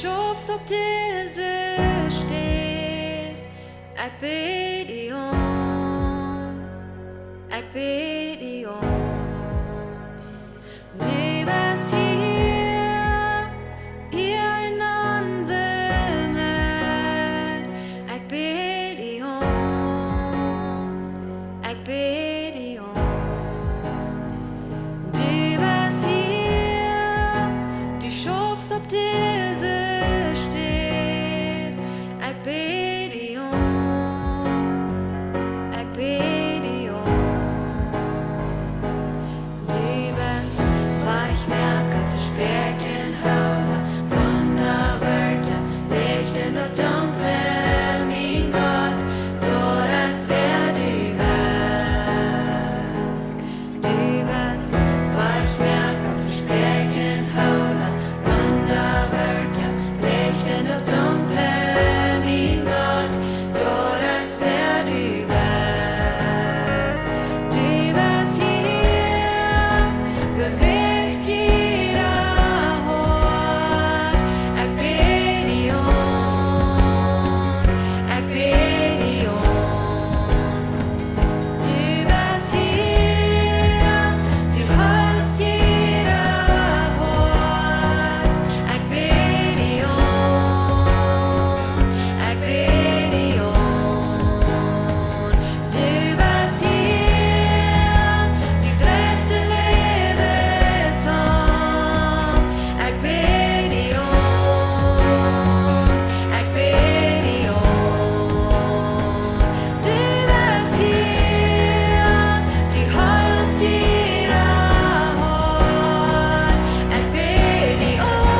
Schofs op deze steed. Ik bid die om, ik bid die om. Du bist hier, hier in onze Welt. Ik bid die om, ik bid die om. Du bist hier, du schofst op deze steed. Ik bid die om, ik bid die om. Du bist, waar ich merke, versprechen, hören, Wunderwerke, Licht in der Dunkle, mein Gott, du das wer du bist. Du bist, waar ich merke, versprechen, hören, Wunderwerke, Licht in der Dunkle, mein Gott, du das wer du bist. Du bist hier, bewegst jeder Hort. Ich bid die om, ich bid die om. Du bist hier, du hältst jeder Wort. Ich bid die om, ich bid die om. Du bist hier, die größte Lebenssong. Ich bid die om, ich bid die om. Du bist hier, du hältst jeder Hort. Ich bid die om,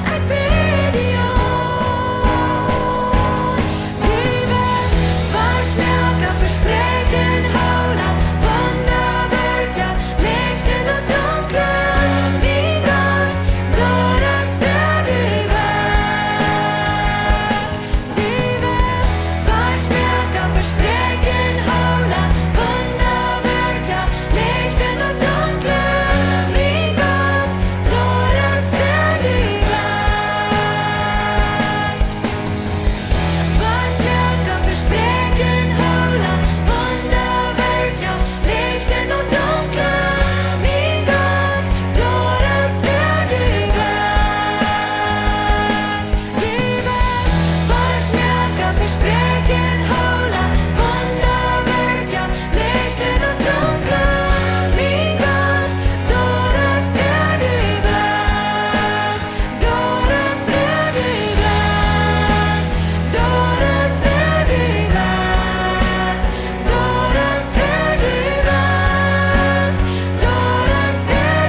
ich bid die om. Du bist, waar ich merke, versprechen, holen, Wunderwerke, Licht in der Dunkle, mein Gott, du das wer du bist. Du bist, waar ich merke, versprechen, holen, Wunderwerke, Licht in der Dunkle, mein Gott, du das wer du bist. Waar ich merke, versprechen, holen, Wunderwerke, Licht in der Dunkle, mein Gott, du das wer du bist. Du bist, waar ich merke, versprechen, holen, Wunderwerke, Licht in der Dunkle, mein Gott, du das wer du bist. Du das wer du bist. Du das wer du bist. Du das wer du bist. Du das wer du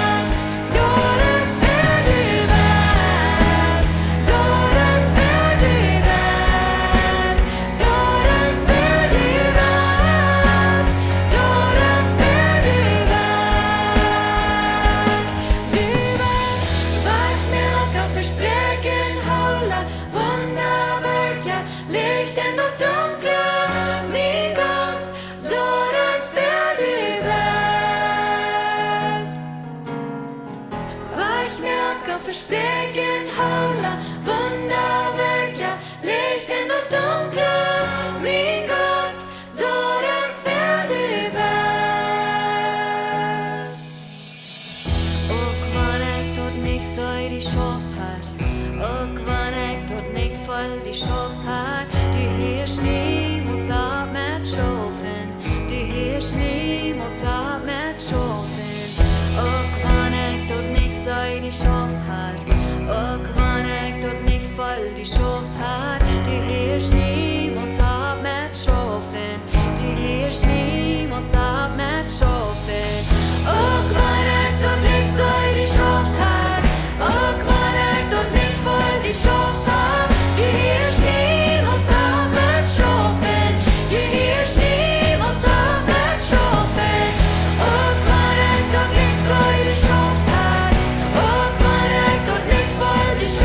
bist. Du das wer du bist. Du das wer du bist. Du das wer du bist. Du das wer du bist. Du bist, waar ich merke, versprechen, holen, Wunderwerke, Licht in der Dunkle, mein Gott, du das wer du bist. Waar ich merke, versprechen, holen, Wunderwerke, Licht in der Dunkle, mein Gott, du das wer du bist. Och, wann ich dort nicht so die Chance hat. Och, wann ich dort nicht voll die Chance hat. Die hier Schnee muss ab mit Schafen. Die hier Schnee muss ab mit Schafen. Och, wann ich dort nicht so die Chance hat. Och, wann ich dort nicht voll die Chance hat. Die hier Schnee muss ab mit Schafen. Die hier Schnee muss ab mit Schafen. Och, wann ich dort nicht so die Chance hat. Och, wann ich dort nicht voll die Chance hat. Die hier Schnee muss ab mit Schafen. Die hier Schnee muss ab mit Schafen. Och, wann ich dort nicht so die Chance hat. Och, wann ich dort nicht voll die Chance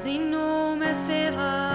sin nome seva